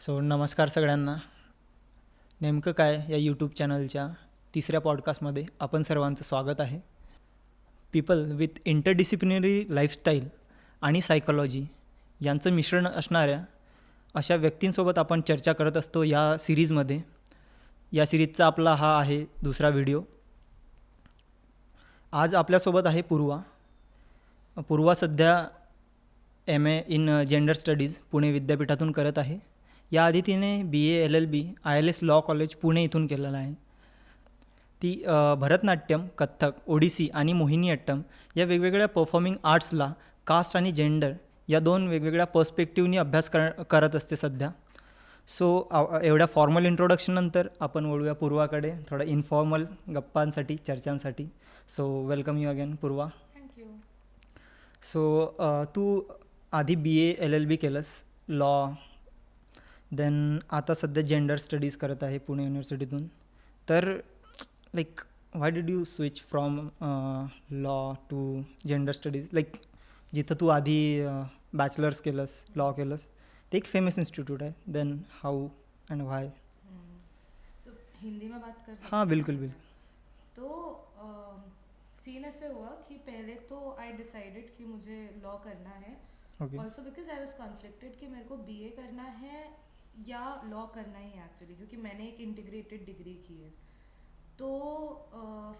सो नमस्कार सगळ्यांना. नेमकं काय या यूट्यूब चॅनलच्या तिसऱ्या पॉडकास्टमध्ये आपण सर्वांचं स्वागत आहे. पीपल विथ इंटरडिसिप्लिनरी लाईफस्टाईल आणि सायकोलॉजी यांचं मिश्रण असणाऱ्या अशा व्यक्तींसोबत आपण चर्चा करत असतो या सिरीजमध्ये. या सिरीजचा आपला हा आहे दुसरा व्हिडिओ. आज आपल्यासोबत आहे पूर्वा. पूर्वा सध्या MA इन जेंडर स्टडीज पुणे विद्यापीठातून करत आहे. याआधी तिने BA LLB ILS law college Pune इथून केलेलं आहे. ती भरतनाट्यम, कथ्थक, ओडिसी आणि मोहिनीअट्टम या वेगवेगळ्या परफॉर्मिंग आर्ट्सला कास्ट आणि जेंडर या दोन वेगवेगळ्या पर्स्पेक्टिव्हनी अभ्यास करत असते सध्या. सो एवढ्या फॉर्मल इंट्रोडक्शननंतर आपण वळूया पूर्वाकडे थोडा इन्फॉर्मल गप्पांसाठी, चर्चांसाठी. So welcome you again Purva. Thank you. So तू आधी BA LLB केलंस लॉ, देन आता सध्या जेंडर स्टडीज करत आहे पुणे युनिव्हर्सिटीतून. तर like why did you switch from law to gender studies? Like जिथं तू आधी बॅचलर्स केलंस, लॉ केलंस, ते एक फेमस इंस्टिट्यूट आहे. Then how and why? तो हिंदी में बात कर सकते हाँ हैं? बिल्कुल बिल्कुल. तो सीन ऐसे हुआ कि पहले तो आई डिसाइडेड कि मुझे लॉ करना है. Okay. Also because I was conflicted कि मेरे को BA करना है या लॉ करना ही है एक्चुअली, क्योंकि मैंने एक इंटीग्रेटेड डिग्री की है. तो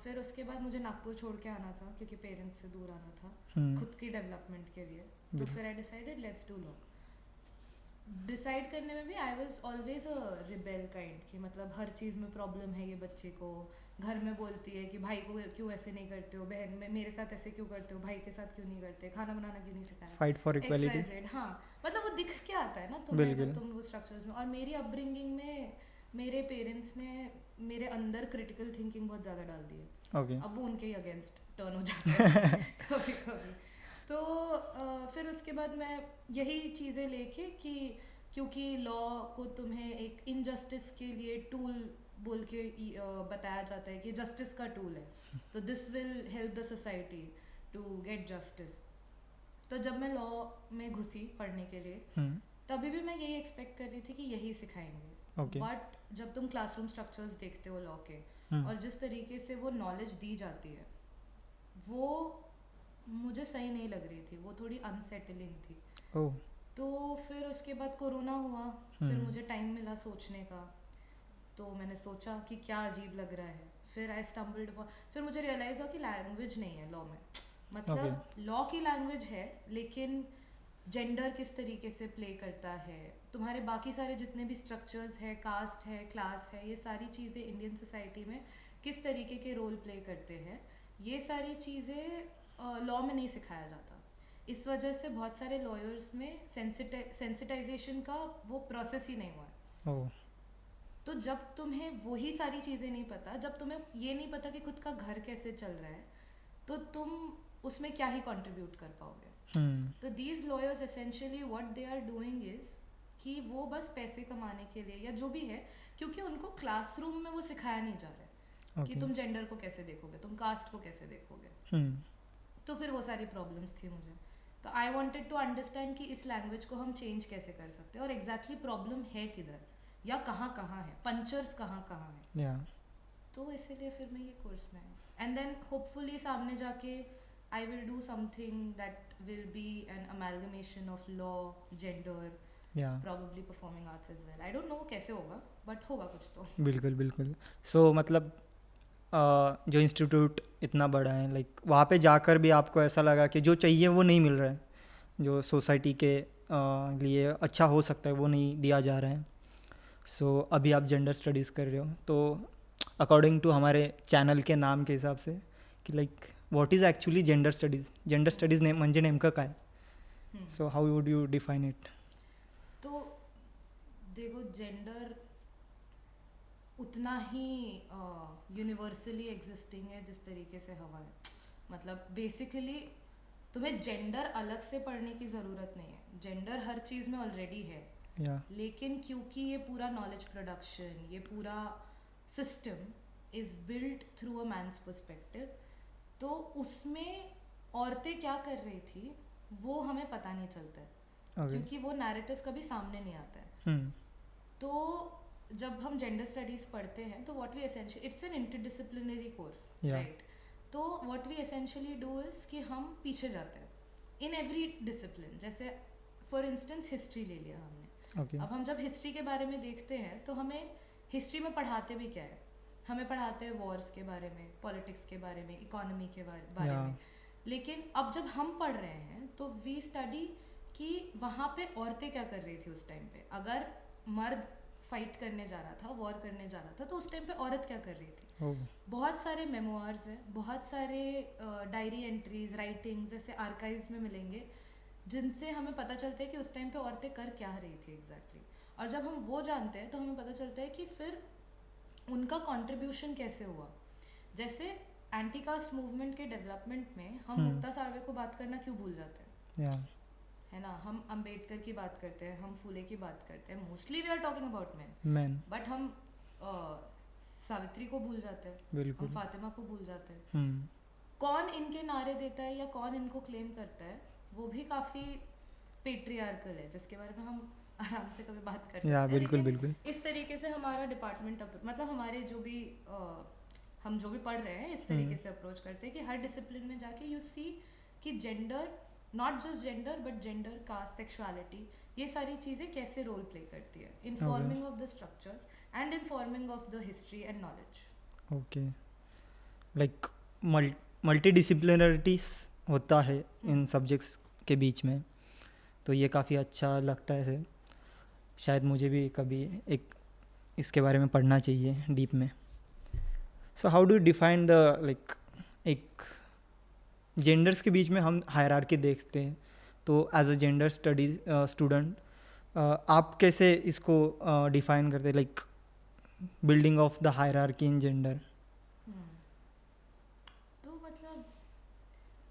फिर उसके बाद मुझे नागपुर छोड़ के आना था क्योंकि पेरेंट्स से दूर आना था खुद की डेवलपमेंट के लिए. तो बिल्कुल. फिर I decided let's do law. Decide करने में भी I was always a rebel kind कि मतलब हर चीज़ में प्रॉब्लम है ये बच्चे को. घर में बोलती है कि भाई को क्यों ऐसे नहीं करते हो, बहन में मेरे साथ ऐसे क्यों करते हो, भाई के साथ क्यों नहीं करते, खाना बनाना क्यों नहीं सिखाया, फाइट फॉर इक्वालिटी. XYZ. हाँ, मतलब वो दिख के आता है ना तुम्हें बिल्कुल. जब तुम वो स्ट्रक्चर्स में. और मेरी अपब्रिंगिंग में मेरे पेरेंट्स ने मेरे अंदर क्रिटिकल थिंकिंग बहुत ज़्यादा डाल दी है. ओके. अब वो उनके ही अगेंस्ट टर्न हो जाता है कभी कभी. तो फिर उसके बाद मैं यही चीज़ें लेके कि क्योंकि लॉ को तुम्हें एक इनजस्टिस के लिए टूल बोल के बताया जाता है कि जस्टिस का टूल है, तो this will help the society to get justice. तो जब मैं लॉ में घुसी पढ़ने के लिए तभी भी मैं यही एक्सपेक्ट कर रही थी कि यही सिखाएंगे. ओके. बट जब तुम क्लासरूम स्ट्रक्चर्स देखते हो लॉ के और जिस तरीके से वो नॉलेज दी जाती है वो मुझे सही नहीं लग रही थी. वो थोड़ी अनसेटलिंग थी. ओह. तो फिर उसके बाद कोरोना हुआ. फिर मुझे टाइम मिला सोचने का. तो मैंने सोचा कि क्या अजीब लग रहा है. फिर आई स्टम्बल्ड. फिर मुझे रियलाइज हुआ कि लैंग्वेज नहीं है लॉ में. मतलब लॉ की लैंग्वेज है लेकिन जेंडर किस तरीके से प्ले करता है, तुम्हारे बाकी सारे जितने भी स्ट्रक्चर्स है, कास्ट है, क्लास है, ये सारी चीज़ें इंडियन सोसाइटी में किस तरीके के रोल प्ले करते हैं, ये सारी चीज़ें लॉ में नहीं सिखाया जाता. इस वजह से बहुत सारे लॉयर्स में सेंसिटाइजेशन का वो प्रोसेस ही नहीं हुआ है. ओह. तो जब तुम्हें वही सारी चीज़ें नहीं पता, जब तुम्हें ये नहीं पता कि खुद का घर कैसे चल रहा है, तो तुम उसमें क्या ही कंट्रीब्यूट कर पाओगे. तो these lawyers essentially what they are doing is कि वो बस पैसे कमाने के लिए या जो भी है, क्योंकि उनको क्लासरूम में वो सिखाया नहीं जा रहा है कि तुम जेंडर को कैसे देखोगे, तुम कास्ट को कैसे देखोगे. तो फिर वो सारी प्रॉब्लम्स थी मुझे. तो आई वांटेड टू अंडरस्टैंड कि इस लैंग्वेज को हम चेंज कैसे कर सकते हैं और एग्जैक्टली प्रॉब्लम है किधर या कहाँ कहाँ है, पंचर्स कहाँ कहाँ है. या. तो इसीलिए फिर मैं ये कोर्स में आई. एंड देन होपफुली सामने जाके I will do something that will be an amalgamation of law, gender, yeah. Probably performing arts as well. I don't know कैसे होगा बट होगा कुछ तो. बिल्कुल बिल्कुल. सो मतलब जो इंस्टीट्यूट इतना बड़ा है, लाइक वहाँ पे जाकर भी आपको ऐसा लगा कि जो चाहिए वो नहीं मिल रहा है, जो सोसाइटी के लिए अच्छा हो सकता है वो नहीं दिया जा रहा है. सो अभी आप जेंडर स्टडीज़ कर रहे हो, तो अकॉर्डिंग टू हमारे चॅनल के नाम के हिसाब से की like what is actually gender studies? Gender studies म्हणजे नेमकं काय? So how would you define it? तो देखो, जेंडर उतना ही यूनिवर्सली एग्जिस्टिंग है जिस तरीके से हवा है. मतलब बेसिकली तुम्हें जेंडर अलग से पढ़ने की ज़रूरत नहीं है. जेंडर हर चीज़ में ऑलरेडी है. या. लेकिन क्योंकि ये पूरा नॉलेज प्रोडक्शन, ये पूरा system is built through a man's perspective, तो उसमें औरतें क्या कर रही थी वो हमें पता नहीं चलता है. क्योंकि वो नैरेटिव कभी सामने नहीं आता है. तो जब हम जेंडर स्टडीज़ पढ़ते हैं तो what we essentially it's an interdisciplinary course, Yeah. Right? तो what we essentially do is कि हम पीछे जाते हैं इन एवरी डिसिप्लिन. जैसे फॉर इंस्टेंस हिस्ट्री ले लिया हमने. Okay. अब हम जब हिस्ट्री के बारे में देखते हैं तो हमें हिस्ट्री में पढ़ाते भी क्या है? हमें पढ़ाते हैं वॉर्स के बारे में, पॉलिटिक्स के बारे में, इकोनॉमी के बारे Yeah. में. लेकिन अब जब हम पढ़ रहे हैं तो वी स्टडी कि वहाँ पे औरतें क्या कर रही थी उस टाइम पे. अगर मर्द फाइट करने जा रहा था, वॉर करने जा रहा था, तो उस टाइम पे औरत क्या कर रही थी. Oh. बहुत सारे मेमोइर्स हैं, बहुत सारे डायरी एंट्रीज, राइटिंग्स ऐसे आर्काइव्स में मिलेंगे जिनसे हमें पता चलता है कि उस टाइम पे औरतें कर क्या रही थी एग्जैक्टली. और जब हम वो जानते हैं तो हमें पता चलता है कि फिर उनका कंट्रीब्यूशन कैसे हुआ. जैसे एंटी कास्ट मूवमेंट के डेवलपमेंट में हम मुक्ता साळवे को बात करना क्यों भूल जाते हैं, Yeah. है ना? हम अंबेडकर की बात करते हैं, हम फूले की बात करते हैं, mostly we are talking about man, Men. But हम सावित्री को भूल जाते हैं, हम बिल्कुल. फातिमा को भूल जाते हैं. Hmm. कौन इनके नारे देता है या कौन इनको क्लेम करता है वो भी काफ़ी पेट्रियार्कल है, जिसके बारे में हम आराम से कभी बात कर सकते Yeah, हैं. बिल्कुल लेकिन बिल्कुल. इस तरीके से हमारा डिपार्टमेंट मतलब हमारे जो भी हम जो भी पढ़ रहे हैं इस तरीके से अप्रोच करते हैं कि हर डिसिप्लिन में जाके यू सी कि gender, not just gender but gender, caste, sexuality, ये सारी चीज़ें कैसे रोल प्ले करती है in forming of the structures and in forming of the history and knowledge. Okay. Like multidisciplinarities होता है इन सब्जेक्ट्स के बीच में, तो ये काफ़ी अच्छा लगता है. शायद मुझे भी कभी एक इसके बारे में पढ़ना चाहिए डीप में. So how do define the like एक जेंडर्स के बीच में हम हायरार्की देखते हैं, तो as a gender studies student आप कैसे इसको डिफाइन करते हैं, like building of the hierarchy in gender? तो मतलब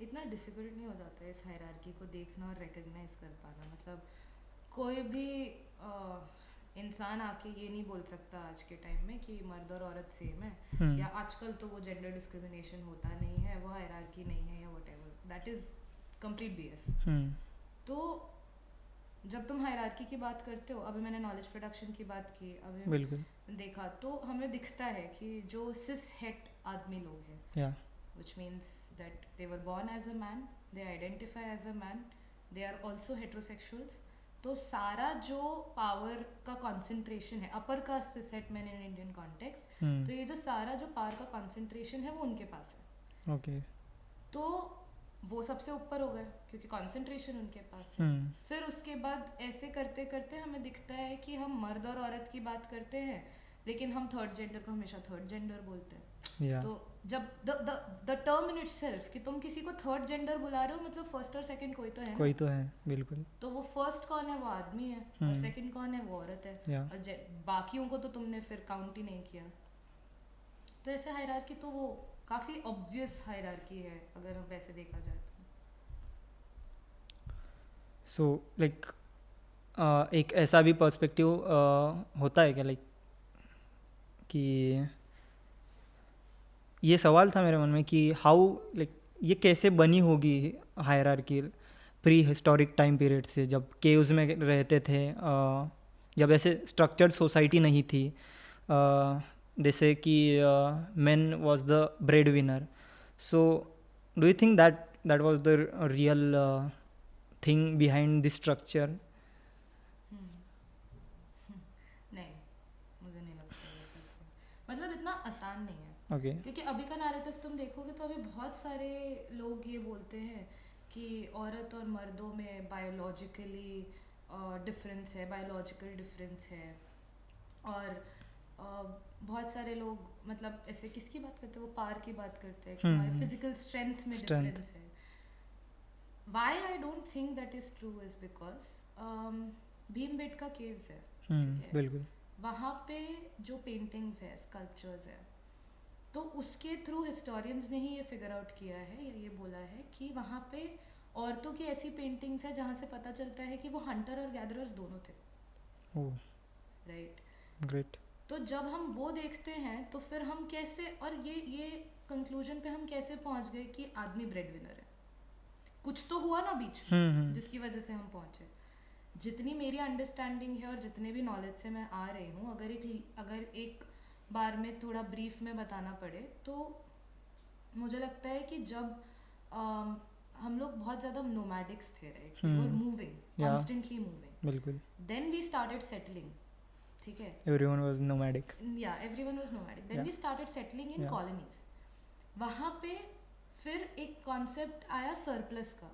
इतना डिफिकल्ट नहीं हो जाता है इस हायरार्की को देखना और रिकग्नाइज कर पाना. मतलब कोई भी इंसान आके ये नहीं बोल सकता आज के टाइम में कि मर्द और औरत सेम है, या आजकल तो वो जेंडर डिस्क्रिमिनेशन होता नहीं है, वो हायरार्की नहीं है, या whatever. That is complete BS. तो जब तुम हायरार्की की बात करते हो, अभी मैंने नॉलेज प्रोडक्शन की बात की, अभी बिल्कुल. देखा तो हमें दिखता है कि जो सिस हेट आदमी लोग हैं, या which means that they were born as a man, they identify as a man, they are also heterosexuals. तो सारा जो पावर का कंसंट्रेशन है अपर कास्ट सेट में इन इंडियन कॉन्टेक्स्ट, तो ये जो सारा जो पावर का कंसंट्रेशन है वो उनके पास है. ओके. तो वो सबसे ऊपर हो गए क्योंकि कंसंट्रेशन उनके पास है. फिर उसके बाद ऐसे करते करते हमें दिखता है कि हम मर्द और औरत की बात करते हैं लेकिन हम थर्ड जेंडर को हमेशा थर्ड जेंडर बोलते हैं. तो जब द टर्म इन इटसेल्फ कि तुम किसी को थर्ड जेंडर बुला रहे हो, मतलब फर्स्ट और सेकंड कोई तो है ना? कोई तो है. बिल्कुल. तो वो फर्स्ट कौन है? वो आदमी है. और सेकंड कौन है? वो औरत है. या और बाकियों को तो तुमने फिर काउंट ही नहीं किया. तो ऐसे हायरार्की तो वो काफ़ी ऑब्वियस हायरार्की है अगर हम वैसे देखा जाए तो. सो लाइक एक ऐसा भी पर्सपेक्टिव होता है क्या, लाइक कि ये सवाल था मेरे मन में कि हाउ लाइक ये कैसे बनी होगी hierarchy pre historic time period से, जब केव्स में रहते थे, जब ऐसे स्ट्रक्चर्ड सोसाइटी नहीं थी, जैसे कि main was the bread winner. So do you think that was the real thing behind this structure? नहीं, मुझे नहीं लगता है सच में. मतलब इतना आसान नहीं है. ओके. क्योंकि अभी का नैरेटिव तुम देखोगे तो अभी बहुत सारे लोग ये बोलते हैं कि औरत और मर्दों में बायोलॉजिकली डिफरेंस है, बायोलॉजिकल डिफरेंस है. और बहुत सारे लोग मतलब ऐसे किसकी बात करते हैं, वो पार की बात करते हैं कि हमारे फिजिकल स्ट्रेंथ में डिफरेंस है. Why I don't think that is true is because Bhimbetka caves है, ठीक है? बिल्कुल. वहाँ पे जो पेंटिंग्स है, स्कल्पचर्स है, तो उसके थ्रू हिस्टोरियंस ने ही ये फिगर आउट किया है या ये बोला है कि वहाँ पे औरतों की ऐसी पेंटिंग्स है जहाँ से पता चलता है कि वो हंटर और गैदरर्स दोनों थे. ओह, राइट. ग्रेट. तो जब हम वो देखते हैं तो फिर हम कैसे, और ये कंक्लूजन पे हम कैसे पहुँच गए कि आदमी ब्रेड विनर है? कुछ तो हुआ ना बीच में जिसकी वजह से हम पहुँचे. जितनी मेरी अंडरस्टैंडिंग है और जितने भी नॉलेज से मैं आ रही हूँ, अगर एक बार में थोड़ा ब्रीफ में बताना पड़े तो मुझे लगता है कि जब हम लोग बहुत ज़्यादा नोमैडिक्स थे, right, we were moving, Yeah. Constantly moving, बिल्कुल. देन वी स्टार्टेड सेटलिंग, ठीक है, Everyone was nomadic. या everyone was nomadic, then Yeah. We started settling in Yeah. Colonies. वहाँ पे फिर एक कॉन्सेप्ट आया सरप्लस का,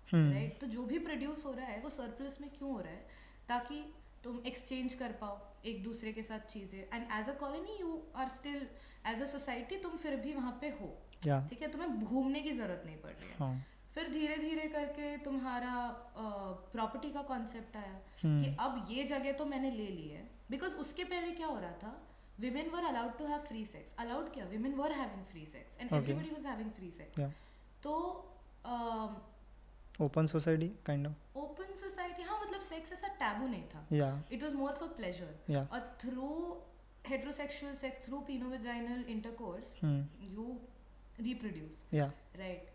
राइट, तो जो भी प्रोड्यूस हो रहा है वो सरप्लस में क्यों हो रहा है, ताकि तुम एक्सचेंज कर पाओ एक दूसरे के साथ चीज़ें, and as a colony you are still, as a society तुम फिर भी वहाँ पे हो, Yeah. ठीक है, तुम्हें घूमने की ज़रूरत नहीं पड़ रही है. हाँ. फिर धीरे धीरे करके तुम्हारा प्रॉपर्टी का कॉन्सेप्ट आया हम्म. कि अब ये जगह तो मैंने ले ली है, बिकॉज उसके पहले क्या हो रहा था, women were allowed to have free sex. allowed क्या, women were having free sex and Okay. everybody was having free sex. Yeah. तो Open society kind of. Open society, हाँ, मतलब सेक्स ऐसा टैबू नहीं था, Yeah. It was more for pleasure, Yeah. और through heterosexual sex, through penovaginal intercourse you reproduce, Yeah. Right.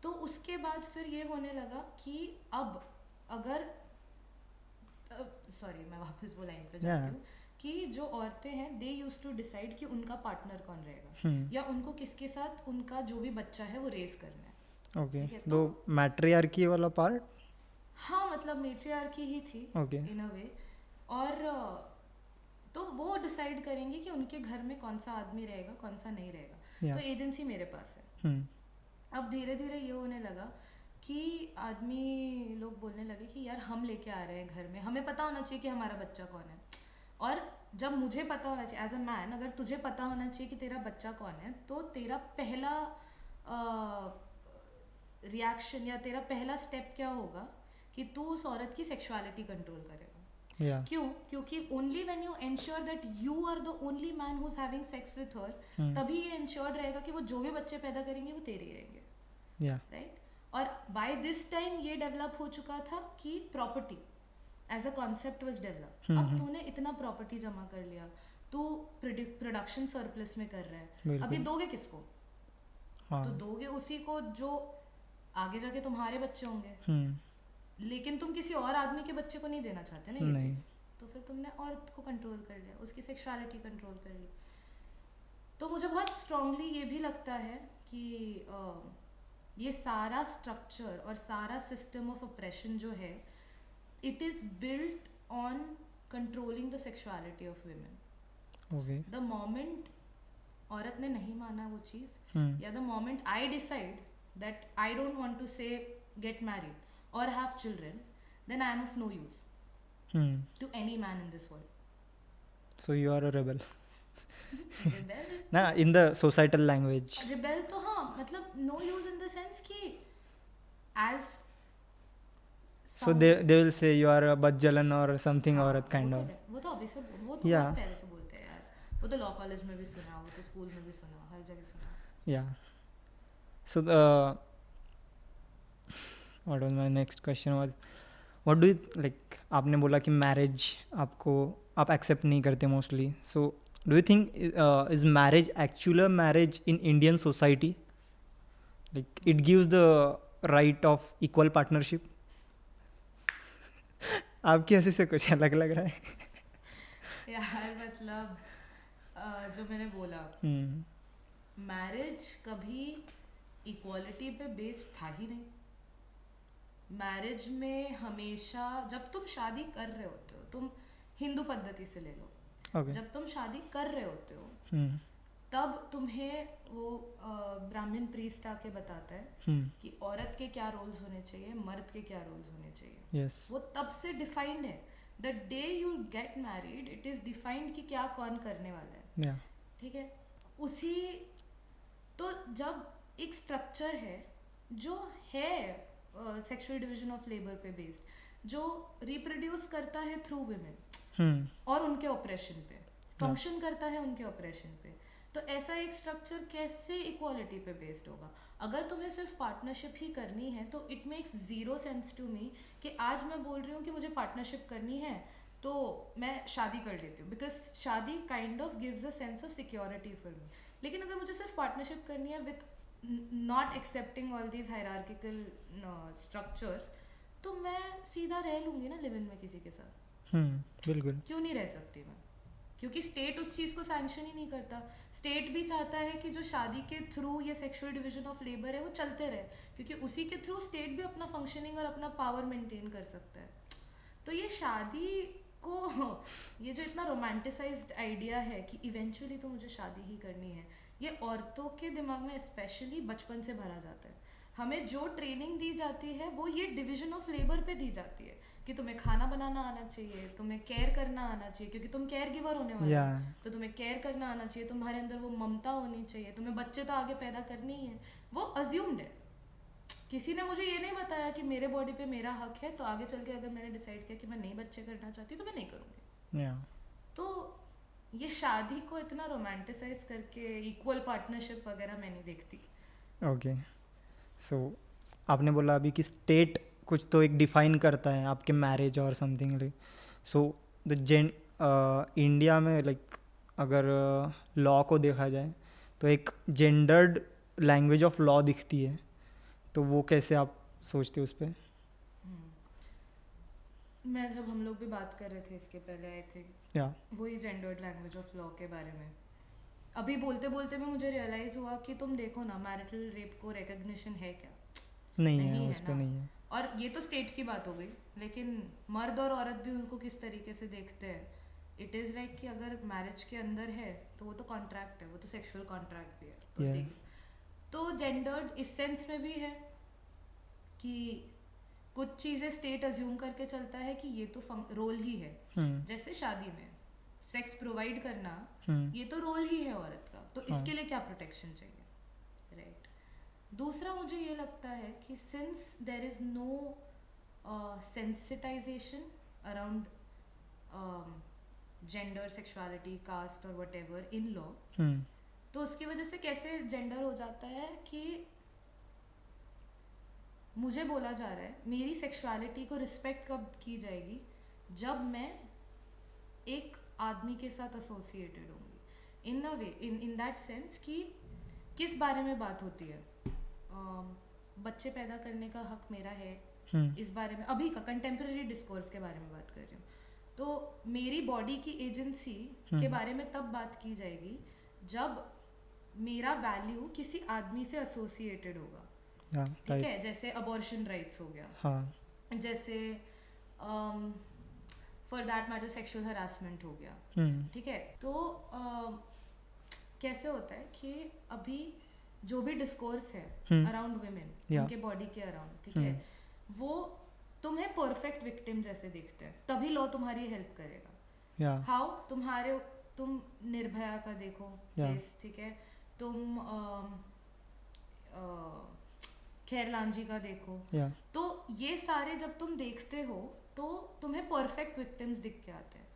तो उसके बाद फिर ये होने लगा कि अब अगर सॉरी मैं वापस वो लाइन पे जाती हूँ कि जो औरतें हैं दे यूज टू डिसाइड कि उनका पार्टनर कौन रहेगा, या उनको किसके साथ उनका जो भी बच्चा है वो रेज करना है. Okay. ठीक है, तो मैट्रियार्की वाला पार्ट. हाँ, मतलब मेट्रियार्की ही थी Okay. इन अ वे. और तो वो डिसाइड करेंगे कि उनके घर में कौन सा आदमी रहेगा, कौन सा नहीं रहेगा. Yeah. तो एजेंसी मेरे पास है. हम्म. अब धीरे धीरे ये होने लगा कि आदमी लोग बोलने लगे कि यार हम लेके आ रहे हैं घर में, हमें पता होना चाहिए कि हमारा बच्चा कौन है. और जब मुझे पता होना चाहिए एज अ मैन, अगर तुझे पता होना चाहिए कि तेरा बच्चा कौन है, तो तेरा पहला रिएक्शन या तेरा पहला स्टेप क्या होगा कि तू उस औरत की सेक्सुअलिटी कंट्रोल करेगा. Yeah. क्यों? क्योंकि only when you ensure that you are the only man who is having sex with her, तभी ये एंश्योर्ड रहेगा कि वो जो भी बच्चे पैदा करेंगे वो तेरे ही रहेंगे, Yeah. राइट. और बाय दिस टाइम ये डेवलप हो चुका था कि property as a concept was develop. अब तूने इतना प्रॉपर्टी जमा कर लिया, तू प्रोडक्शन सरप्लस में कर रहा है, बिल्कुल. अभी दोगे किसको? हाँ. तो दोगे उसी को जो आगे जाके तुम्हारे बच्चे होंगे, लेकिन तुम किसी और आदमी के बच्चे को नहीं देना चाहते ना ये नहीं. चीज. तो फिर तुमने औरत को कंट्रोल कर लिया, उसकी सेक्सुअलिटी कंट्रोल कर ली. तो मुझे बहुत स्ट्रांगली ये भी लगता है कि ये सारा स्ट्रक्चर और सारा सिस्टम ऑफ ऑपरेशन जो है, it is built on controlling the sexuality of women. Okay. The moment औरत ने नहीं माना वो चीज, हम्म. या the moment I decide that I don't want to say get married or have children, then I am of no use to any man in this world. So you are a rebel. Rebel? ना in the societal language. Rebel तो हाँ, मतलब no use in the sense कि as So they will say you are a bajjalan or something औरत kind of. वो तो अभी से वो तो Yeah. बहुत पहले से बोलते हैं यार. वो तो लॉ कॉलेज में भी सुना, वो तो स्कूल में भी सुना, हर जगह सुना. Yeah. So what was my next question was, what do you like, आपने बोला कि मैरिज आपको आप एक्सेप्ट नहीं करते mostly. So do you think is marriage actual marriage in Indian society, like it gives the right of equal partnership? आपकी हंसी से कुछ अलग लग रहा है. यार मतलब जो मैंने बोला, मैरिज कभी इक्वालिटी पे बेस्ड था ही नहीं. मैरिज में हमेशा जब तुम शादी कर रहे होते हो, तुम हिंदू पद्धति से ले लो, Okay. जब तुम शादी कर रहे होते हो हम्म. तब तुम्हें वो ब्राह्मण प्रीस्ट आके बताता है हम्म. कि औरत के क्या रोल्स होने चाहिए, मर्द के क्या रोल्स होने चाहिए. Yes. वो तब से डिफाइंड है. The day you get married it is defined कि क्या कौन करने वाला है. Yeah. ठीक है. उसी तो जब एक स्ट्रक्चर है जो है सेक्सुअल डिवीजन ऑफ लेबर पे बेस्ड, जो रिप्रोड्यूस करता है थ्रू वुमेन हम्म. और उनके ऑपरेशन पे फंक्शन करता है, उनके ऑपरेशन पे, तो ऐसा एक स्ट्रक्चर कैसे इक्वालिटी पे बेस्ड होगा? अगर तुम्हें सिर्फ पार्टनरशिप ही करनी है तो it makes zero sense to me कि आज मैं बोल रही हूँ कि मुझे पार्टनरशिप करनी है तो मैं शादी कर लेती हूँ, बिकॉज शादी kind of gives a sense of security for me. लेकिन अगर मुझे सिर्फ पार्टनरशिप करनी है with not accepting all these hierarchical structures, तो मैं सीधा रह लूँगी ना लिव इन में किसी के साथ, बिल्कुल। क्यों नहीं रह सकती मैं? क्योंकि स्टेट उस चीज़ को सैंक्शन ही नहीं करता। स्टेट भी चाहता है कि जो शादी के थ्रू ये सेक्सुअल डिवीजन ऑफ लेबर है वो चलते रहे, क्योंकि उसी के थ्रू स्टेट भी अपना फंक्शनिंग और अपना पावर मेंटेन कर सकता है। तो ये शादी को, ये जो इतना रोमांटिसाइज्ड आइडिया है कि इवेंचुअली तो मुझे शादी ही करनी है, ये औरतों के दिमाग में स्पेशली बचपन से भरा जाता है। हमें जो ट्रेनिंग दी जाती है वो ये डिवीजन ऑफ लेबर पे दी जाती है कि तुम्हें खाना बनाना आना चाहिए, तुम्हें केयर करना आना चाहिए, क्योंकि तुम केयर गिवर होने वाले हो, तो तुम्हें केयर करना आना चाहिए, तुम्हारे अंदर वो ममता होनी चाहिए, तुम्हें बच्चे तो आगे पैदा करने ही है। वो अज्यूम्ड है। किसी ने मुझे ये नहीं बताया कि मेरे बॉडी पे मेरा हक है, तो आगे चल के अगर मैंने डिसाइड किया कि मैं नहीं बच्चे करना चाहती तो मैं नहीं करूँगी। तो ये शादी को इतना रोमांटिसाइज करके इक्वल पार्टनरशिप वगैरह मैं नहीं देखती। ओके, सो आपने बोला अभी कि स्टेट कुछ तो एक डिफाइन करता है आपके मैरिज और something like, so the India में लाइक अगर लॉ को देखा जाए तो एक जेंडर्ड लैंग्वेज ऑफ लॉ दिखती है, तो वो कैसे आप सोचते हो उस पर? मैं जब हम लोग भी बात कर रहे थे इसके पहले आई थिंक या वही जेंडर्ड लैंग्वेज ऑफ लॉ के बारे में, अभी बोलते बोलते में मुझे रियलाइज हुआ कि तुम देखो ना, मैरिटल रेप को रिकग्निशन है क्या? नहीं नहीं है, है उस पर ना। नहीं है। और ये तो स्टेट की बात हो गई, लेकिन मर्द और औरत भी उनको किस तरीके से देखते हैं। इट इज़ लाइक कि अगर मैरिज के अंदर है तो वो तो कॉन्ट्रैक्ट है, वो तो सेक्सुअल कॉन्ट्रैक्ट भी है। तो Yeah. तो जेंडर्ड इस सेंस में भी है कि कुछ चीज़ें स्टेट अज्यूम करके चलता है कि ये तो रोल ही है। जैसे शादी में सेक्स प्रोवाइड करना, ये तो रोल ही है औरत का, तो इसके लिए क्या प्रोटेक्शन चाहिए, राइट? दूसरा मुझे ये लगता है कि since there is no sensitization around gender, sexuality, caste और व्हाटएवर इन लॉ, तो उसकी वजह से कैसे जेंडर हो जाता है कि मुझे बोला जा रहा है मेरी सेक्सुअलिटी को रिस्पेक्ट कब की जाएगी, जब मैं एक आदमी के साथ एसोसिएटेड होंगी, इन अ वे, इन दैट सेंस कि किस बारे में बात होती है, बच्चे पैदा करने का हक मेरा है, इस बारे में अभी का कंटेम्प्रेरी डिस्कोर्स के बारे में बात कर रही हूँ। तो मेरी बॉडी की एजेंसी के बारे में तब बात की जाएगी जब मेरा वैल्यू किसी आदमी से एसोसिएटेड होगा, ठीक है? जैसे अबॉर्शन राइट्स हो गया, जैसे for that matter sexual harassment हो गया, ठीक है? तो कैसे होता है कि अभी जो भी डिस्कोर्स है अराउंड वुमेन, उनके बॉडी के अराउंड, ठीक है, वो तुम्हें परफेक्ट विक्टिम जैसे देखते हैं, तभी लॉ तुम्हारी हेल्प करेगा। हाउ? तुम निर्भया का देखो केस, ठीक है, तुम खैर लांजी का देखो, तो ये सारे जब तुम देखते हो तो तुम्हें परफेक्ट विक्टिम्स दिख के आते हैं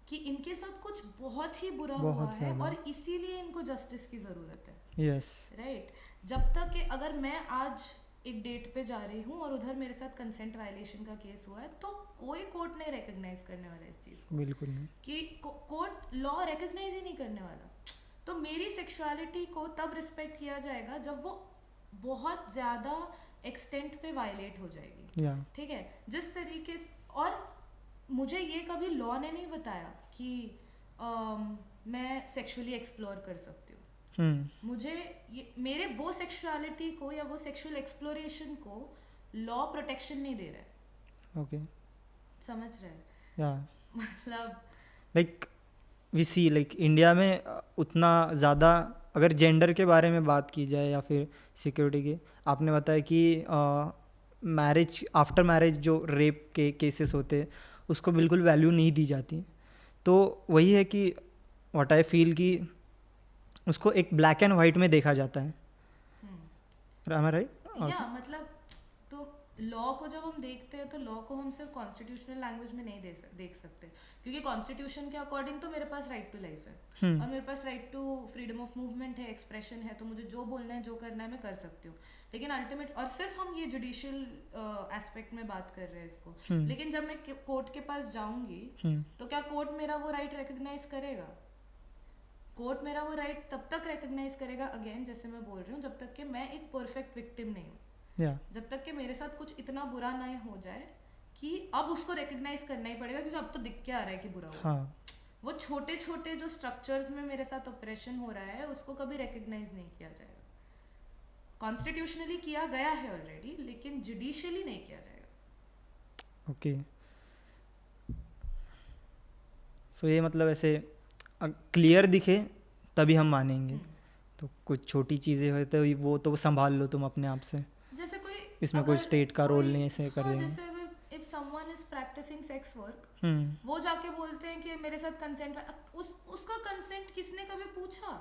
कि इनके साथ कुछ बहुत ही बुरा हुआ है और इसीलिए इनको जस्टिस की जरूरत है। Yes, right. जब तक कि अगर मैं आज एक डेट पे जा रही हूँ और उधर मेरे साथ कंसेंट वायलेशन का केस हुआ है, तो कोई कोर्ट नहीं रिकॉग्नाइज करने वाला इस चीज़ को, बिल्कुल नहीं, कि कोर्ट लॉ रिकॉग्नाइज ही नहीं करने वाला। तो मेरी सेक्सुअलिटी को तब रिस्पेक्ट किया जाएगा जब वो बहुत ज़्यादा एक्सटेंट पे वायलेट हो जाएगी, ठीक है? जिस तरीके से, और मुझे ये कभी लॉ ने नहीं बताया कि मैं सेक्सुअली एक्सप्लोर कर सकती हूँ। मुझे ये मेरे वो सेक्सुअलिटी को या वो सेक्सुअल एक्सप्लोरेशन को लॉ प्रोटेक्शन नहीं दे रहा है। ओके, समझ रहे हैं? मतलब like we see like India में उतना ज़्यादा अगर जेंडर के बारे में बात की जाए या फिर सिक्योरिटी के, आपने बताया कि मैरिज, आफ्टर मैरिज जो रेप के केसेस होते हैं उसको बिल्कुल वैल्यू नहीं दी जाती। तो वही है कि व्हाट आई फील कि उसको एक ब्लैक एंड वाइट में देखा जाता है। Am I right? या मतलब तो लॉ को जब हम देखते हैं तो लॉ को हम सिर्फ कॉन्स्टिट्यूशनल लैंग्वेज में नहीं देख सकते, क्योंकि कॉन्स्टिट्यूशन के अकॉर्डिंग तो मेरे पास राइट टू लाइफ है और मेरे पास right to freedom of movement है, एक्सप्रेशन है, तो मुझे जो बोलना है, जो करना है, मैं कर सकती हूँ। लेकिन अल्टीमेट, और सिर्फ हम ये जुडिशियल एस्पेक्ट में बात कर रहे हैं इसको, लेकिन जब मैं कोर्ट के पास जाऊंगी तो क्या कोर्ट मेरा वो राइट रिकग्नाइज करेगा? कोर्ट मेरा वो राइट तब तक रिकग्नाइज करेगा, अगेन जैसे मैं बोल रही हूँ, जब तक कि मैं एक परफेक्ट विक्टिम नहीं हूँ, जब तक कि मेरे साथ कुछ इतना बुरा नहीं हो जाए कि अब उसको रिकग्नाइज करना ही पड़ेगा, क्योंकि अब तो दिख के आ रहा है कि बुरा हुआ। हाँ वो छोटे छोटे जो स्ट्रक्चर्स में मेरे साथ ऑपरेशन हो रहा है उसको कभी रिकग्नाइज नहीं किया जाएगा। कॉन्स्टिट्यूशनली किया गया है ऑलरेडी, लेकिन जुडिशियली नहीं किया जाएगा। ओके। सो ये मतलब ऐसे क्लियर दिखे तभी हम मानेंगे। तो कुछ छोटी चीज़ें हो तो वो तो संभाल लो तुम अपने आप से, जैसे कोई इसमें कोई स्टेट का रोल नहीं, ऐसे कर हाँ, देंगे। जैसे अगर if someone is practising sex work, hmm, वो जाके बोलते हैं कि मेरे साथ कंसेंट, उसका कंसेंट किसने कभी पूछा?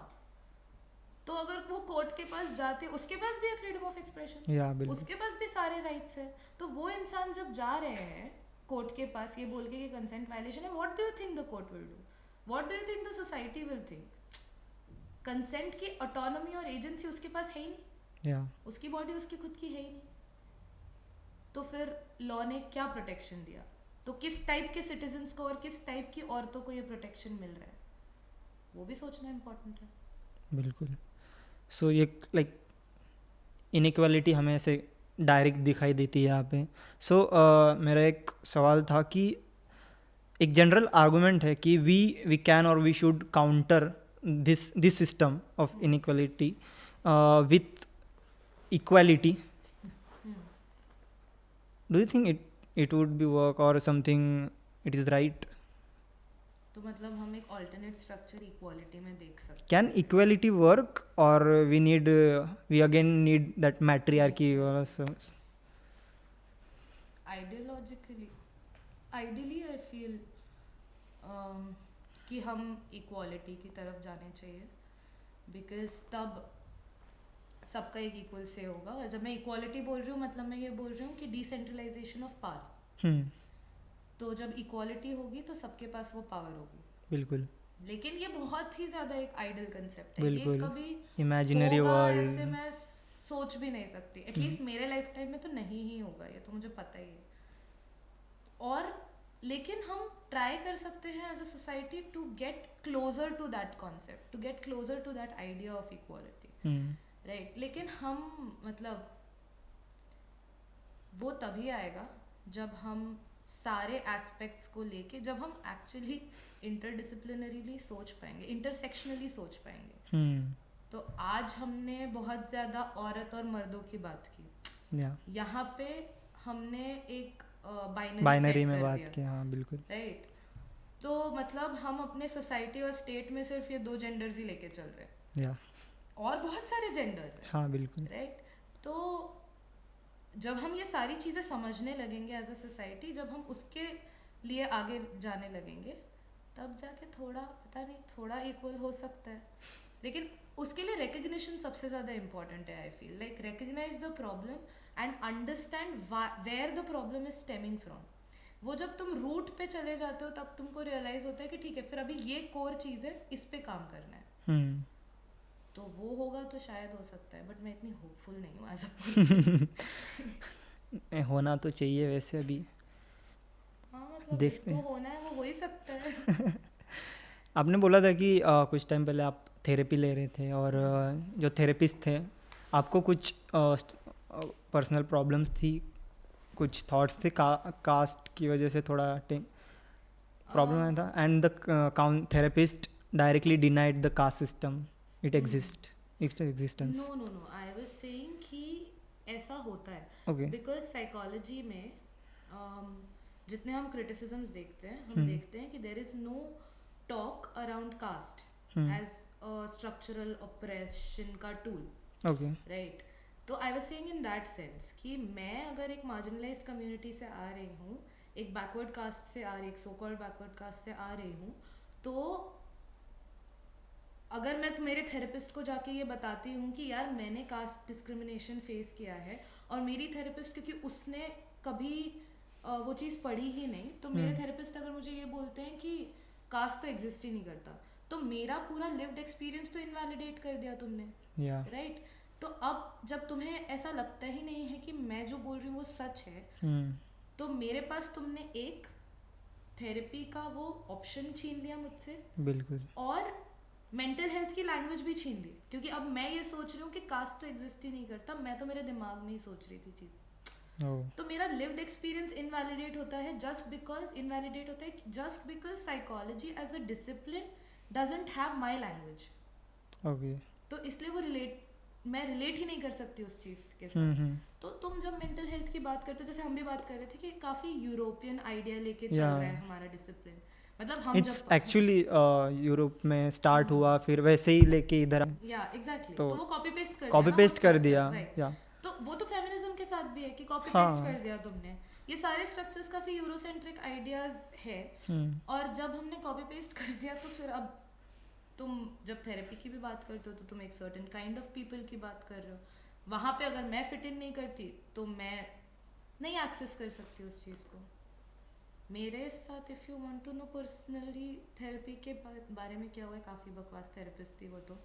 तो अगर वो कोर्ट के पास जाते, उसके पास भी है फ्रीडम ऑफ एक्सप्रेशन, या बिल्कुल। उसके पास भी सारे राइट्स है। तो वो इंसान जब जा रहे हैं कोर्ट के पास ये बोल के कि कंसेंट वायलेशन है, what do you think the court will do? What do you think the society will think? Consent की ऑटोनॉमी और एजेंसी उसके पास है ही नहीं, या उसकी बॉडी उसकी खुद की है ही नहीं। तो फिर लॉ ने क्या प्रोटेक्शन दिया? तो किस टाइप के सिटीजन्स को और किस टाइप की औरतों को ये प्रोटेक्शन मिल रहा है, वो भी सोचना इम्पोर्टेंट है। बिल्कुल। सो ये लाइक इनइक्वालिटी हमें ऐसे डायरेक्ट दिखाई देती है यहाँ पे। सो मेरा एक सवाल था कि एक जनरल आर्गुमेंट है कि वी कैन और we should counter this system of inequality with equality. Do you think it would be work or something it is right? तो मतलब हम एक ऑल्टरनेट स्ट्रक्चर इक्वालिटी में देख सकते हैं। कैन इक्वालिटी वर्क और वी अगेन नीड दैट मैट्रियार्की वाला सब? आइडियली आई फील कि हम इक्वालिटी की तरफ जाने चाहिए, बिकॉज तब सबका एक इक्वल से होगा। और जब मैं इक्वालिटी बोल रही हूँ, मतलब मैं ये बोल रही हूँ कि डिसेंट्रलाइजेशन ऑफ पावर। तो जब इक्वालिटी होगी तो सबके पास वो पावर होगी। बिल्कुल लेकिन ये बहुत ही ज्यादा एक आइडल कंसेप्ट है, ये बिल्कुल। कभी इमेजिनरी होगा वर्ल्ड। ऐसे मैं सोच भी नहीं सकती। एटलीस्ट मेरे लाइफ टाइम में तो नहीं ही होगा, ये तो मुझे पता ही है। और लेकिन हम ट्राई कर सकते हैं as a society to get closer to that concept, to get closer to that idea of equality, right. लेकिन हम मतलब वो तभी आएगा जब हम सारे एस्पेक्ट्स को लेके, जब हम एक्चुअली इंटरडिसिप्लिनरीली सोच पाएंगे, इंटरसेक्शनली सोच पाएंगे। तो आज हमने बहुत ज़्यादा औरत और मर्दों की बात की, यहाँ पे हमने एक बाइनरी में बात की। हाँ बिल्कुल राइट। तो मतलब हम अपने सोसाइटी और स्टेट में सिर्फ ये 2 जेंडर्स ही लेके चल रहे हैं, और बहुत सारे जेंडर्स हैं। हाँ बिल्कुल। राइट। तो जब हम ये सारी चीज़ें समझने लगेंगे एज अ सोसाइटी, जब हम उसके लिए आगे जाने लगेंगे, तब जाके थोड़ा पता नहीं थोड़ा इक्वल हो सकता है। लेकिन उसके लिए रिकग्निशन सबसे ज़्यादा इम्पॉर्टेंट है। I feel like recognise the problem and understand where the problem is stemming from. वो जब तुम रूट पे चले जाते हो तब तुमको रियलाइज होता है कि ठीक है, फिर अभी ये कोर चीज़ है, इस पे काम करना है। तो वो होगा तो शायद हो सकता है, बट मैं इतनी होपफुल नहीं हूँ एज अ होना तो चाहिए वैसे अभी। हाँ मतलब देखते जिसको होना है वो हो ही सकता है। आपने बोला था कि कुछ टाइम पहले आप थेरेपी ले रहे थे, और जो थेरेपिस्ट थे आपको कुछ पर्सनल प्रॉब्लम्स थी, कुछ थॉट्स थे कास्ट की वजह से थोड़ा प्रॉब्लम आया था, and the therapist directly denied the caste system it exist its existence. No I was saying कि ऐसा होता है। ओके। बिकॉज साइकोलॉजी में जितने हम क्रिटिसिज्म्स देखते हैं, हम देखते हैं कि there is no talk around caste as a structural operation का टूल। ओके। राइट। तो I was saying in that sense कि मैं अगर एक मार्जिनलाइज्ड कम्युनिटी से आ रही हूँ, एक बैकवर्ड कास्ट से आ रही, एक सो कॉल्ड बैकवर्ड कास्ट से आ रही हूँ, तो अगर मैं मेरे थेरेपिस्ट को जाके ये बताती हूँ कि यार मैंने कास्ट डिस्क्रिमिनेशन फेस किया है, और मेरी थेरेपिस्ट क्योंकि उसने कभी वो चीज़ पढ़ी ही नहीं, तो मेरे थेरेपिस्ट अगर मुझे ये बोलते हैं कि कास्ट तो एग्जिस्ट ही नहीं करता, तो मेरा पूरा लिव्ड एक्सपीरियंस तो इनवैलिडेट कर दिया तुमने। राइट। तो अब जब तुम्हें ऐसा लगता ही नहीं है कि मैं जो बोल रही हूँ वो सच है, तो मेरे पास तुमने एक थेरेपी का वो ऑप्शन छीन लिया मुझसे। बिल्कुल। और मेंटल हेल्थ की लैंग्वेज भी छीन ली, क्योंकि अब मैं ये सोच रही हूँ कि कास्ट तो एग्जिस्ट ही नहीं करता, मैं तो मेरे दिमाग में ही सोच रही थी चीज। हो. तो मेरा लिव्ड एक्सपीरियंस इनवैलिडेट होता है just because psychology as a discipline doesn't have my language. Okay. तो इसलिए मैं रिलेट ही नहीं कर सकती उस चीज़ के साथ. तो तुम जब मेंटल हेल्थ की बात करते हो, जैसे हम भी बात कर रहे थे कि काफ़ी यूरोपियन आइडिया लेके चल रहा है हमारा डिसिप्लिन. मतलब हम इट्स जब एक्चुअली यूरोप में स्टार्ट हुआ, फिर वैसे ही लेके इधर या एग्जैक्टली तो तो वो कॉपी पेस्ट कर कॉपी दिया ना पेस्ट वो कर structure, दिया. right. या तो वो तो फेमिनिज्म के साथ भी है कि कॉपी हाँ. पेस्ट कर दिया तुमने. ये सारे स्ट्रक्चर्स काफी यूरोसेंट्रिक आइडियाज है. और जब हमने कॉपी पेस्ट कर दिया तो फिर अब तुम जब थेरेपी की भी बात करते हो तो तुम एक सर्टेन काइंड ऑफ पीपल की बात कर रहे हो. वहाँ पे अगर मैं फिट इन नहीं करती तो मैं नहीं एक्सेस कर सकती उस चीज़ को. मेरे साथ if you want to know personally therapy के बारे में क्या हुआ है, काफ़ी बकवास थेरेपिस्ट थी वो तो.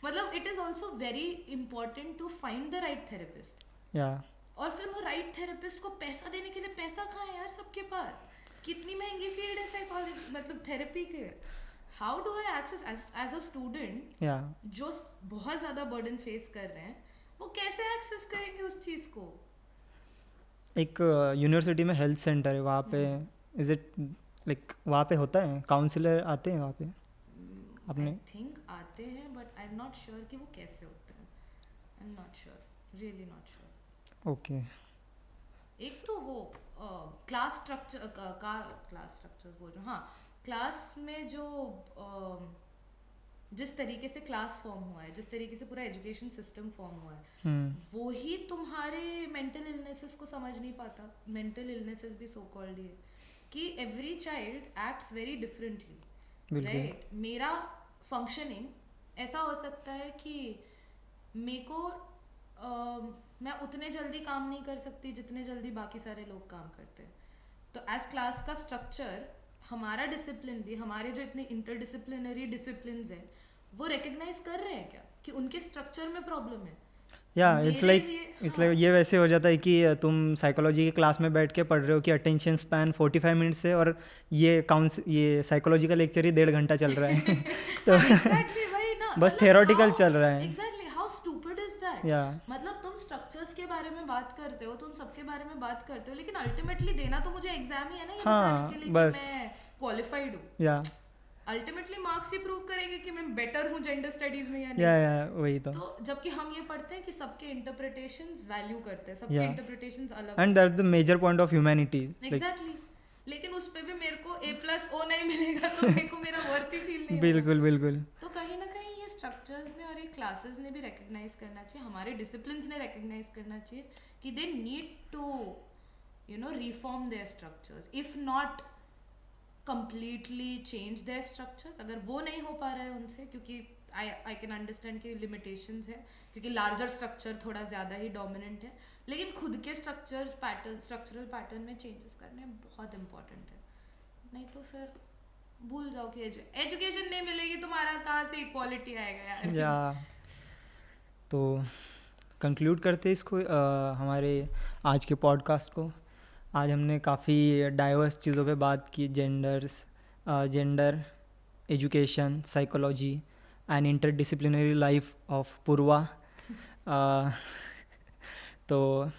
मतलब it is also very important to find the right therapist. या और फिर वो राइट थेरेपिस्ट को पैसा देने के लिए पैसा कहाँ है यार सबके पास. कितनी महंगी फील्ड है साइकोलॉजी मतलब थेरेपी के. How do I access as a student या जो बहुत ज़्यादा बर्डन फेस कर रहे हैं, वो कैसे एक्सेस करेंगे उस चीज़ को. एक यूनिवर्सिटी में हेल्थ सेंटर है वहाँ पे. इज इट लाइक वहाँ पे होता है, काउंसलर आते हैं वहाँ पे अपने? आई थिंक आते हैं but I am not sure कि वो कैसे होते हैं. I am not sure, really not sure. Okay. एक तो वो क्लास स्ट्रक्चर्स बोल रहा हूँ. हाँ, क्लास में जो जिस तरीके से क्लास फॉर्म हुआ है, जिस तरीके से पूरा एजुकेशन सिस्टम फॉर्म हुआ है, वो ही तुम्हारे मेंटल इलनेसेस को समझ नहीं पाता. मेंटल इलनेसेस भी सो कॉल्ड है कि every child acts very differently. Right. मेरा फंक्शनिंग ऐसा हो सकता है कि मेरे को मैं उतने जल्दी काम नहीं कर सकती जितने जल्दी बाकी सारे लोग काम करते हैं. तो एज क्लास का स्ट्रक्चर हमारा डिसिप्लिन भी, हमारे जो इतने इंटरडिसिप्लिनरी डिसिप्लिन्स हैं वो रिकग्नाइज कर रहे हैं क्या कि उनके स्ट्रक्चर में प्रॉब्लम है. या इट्स लाइक ये वैसे हो जाता है कि तुम साइकोलॉजी की क्लास में बैठ के पढ़ रहे हो कि अटेंशन स्पैन 45 मिनट्स है और ये साइकोलॉजी का लेक्चर ही 1.5 घंटा चल रहा है. तो एग्जैक्टली वही ना, बस थ्योरेटिकल चल रहा है. Exactly how stupid is that. या मतलब तुम स्ट्रक्चर्स के बारे में बात करते हो, तुम सबके बारे में बात करते हो, लेकिन अल्टीमेटली देना तो मुझे एग्जाम ही है ना, ये बताने के लिए बस. कि मैं क्वालिफाइड हूँ. या अल्टीमेटली मार्क्स ही प्रूव करेंगे कि मैं बेटर हूँ जेंडर स्टडीज में या नहीं. या वही तो. जबकि हम ये पढ़ते हैं कि सबके इंटरप्रिटेशंस वैल्यू करते हैं, सबके इंटरप्रिटेशंस अलग. And that's the major point of humanity. Exactly. लेकिन उस पे भी मेरे को A+O नहीं मिलेगा तो मेरे को मेरा वर्थ ही फील नहीं होगा. बिल्कुल बिल्कुल. तो कहीं ना कहीं ये स्ट्रक्चर्स ने और ये क्लासेस ने भी रिकग्नाइज करना चाहिए, हमारे डिसिप्लिन्स ने रिकग्नाइज करना चाहिए कि they need to reform their structures, if not completely change their structures. अगर वो नहीं हो पा रहा है उनसे, क्योंकि आई कैन अंडरस्टैंड कि लिमिटेशंस है क्योंकि लार्जर स्ट्रक्चर थोड़ा ज़्यादा ही डोमिनेंट है, लेकिन खुद के स्ट्रक्चरल पैटर्न में चेंजेस करने बहुत इंपॉर्टेंट है. नहीं तो फिर भूल जाओ कि एजुकेशन नहीं मिलेगी तुम्हारा कहाँ से इक्वालिटी आएगा यार. या तो कंक्लूड करते इसको हमारे आज के पॉडकास्ट को. आज हमने काफ़ी डाइवर्स चीज़ों पे बात की, gender, education, psychology and interdisciplinary life of Purva. तो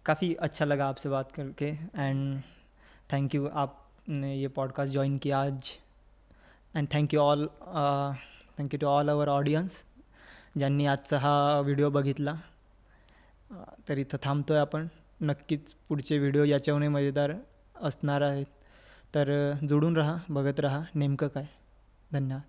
काफ़ी अच्छा लगा आपसे बात करके एंड थैंक यू आपने ये पॉडकास्ट ज्वाइन किया आज. And thank you to all our audience ज्यांनी आजचा हा व्हिडिओ बघितला. तर इथं थांबतो आहे आपण. नक्कीच पुढचे व्हिडिओ याच्याहूनही मजेदार असणार आहेत. तर जोडून राहा, बघत राहा नेमकं काय. धन्यवाद.